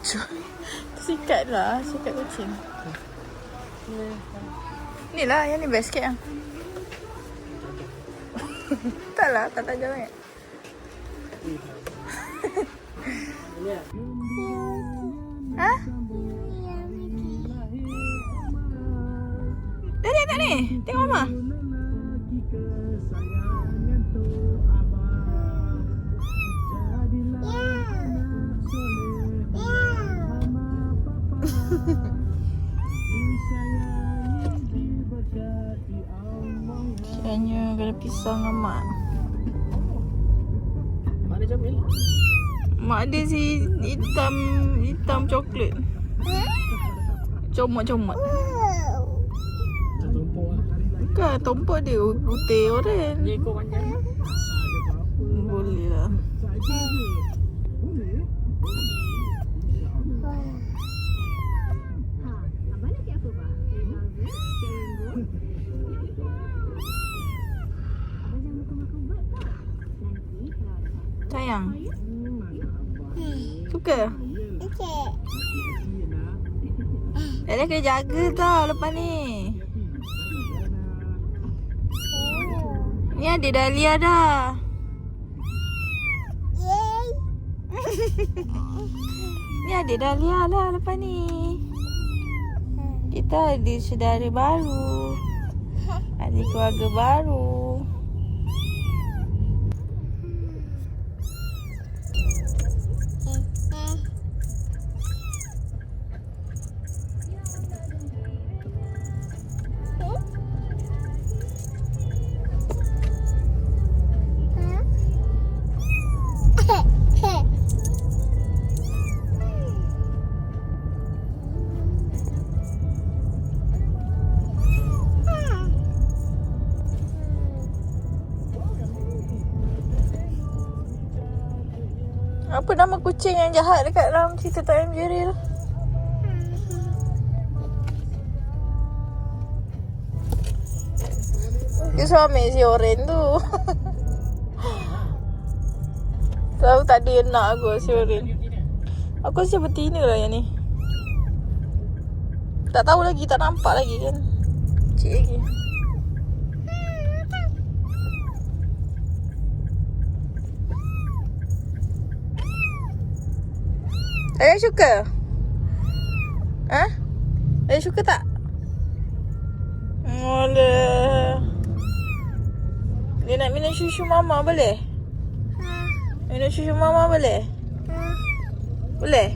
Sikat lah, sikat kucing. Ni lah, yang ni best sikit lah. Tak lah, tak tajam sangat. Ha? Dah lihat tak ni? Tengok Mama. Kiranya kena pisah dengan Mak. Mak dia Jamil. Mak dia si hitam coklat. Comot-comot. Tumpuk lah. Bukan, tompok dia putih oren. Dia ekor panjang. Boleh lah. Sayang. Suka? Ella kena jaga tau lepas ni. Ni adik Dahlia dah. Ni adik Dahlia lah lepas ni. Kita ada saudara baru. Ada keluarga baru. Apa nama kucing yang jahat dekat dalam cerita Tom and Jerry tu? Dia suami si Oren tu. Tahu tak dia nak aku si Oren. Aku rasa betina lah yang ni. Tak tahu lagi, tak nampak lagi kan. Cik lagi. Ayah suka? Ha? Ayah suka tak? Alah. Dia nak minum susu Mama boleh? Minum susu Mama boleh? Boleh?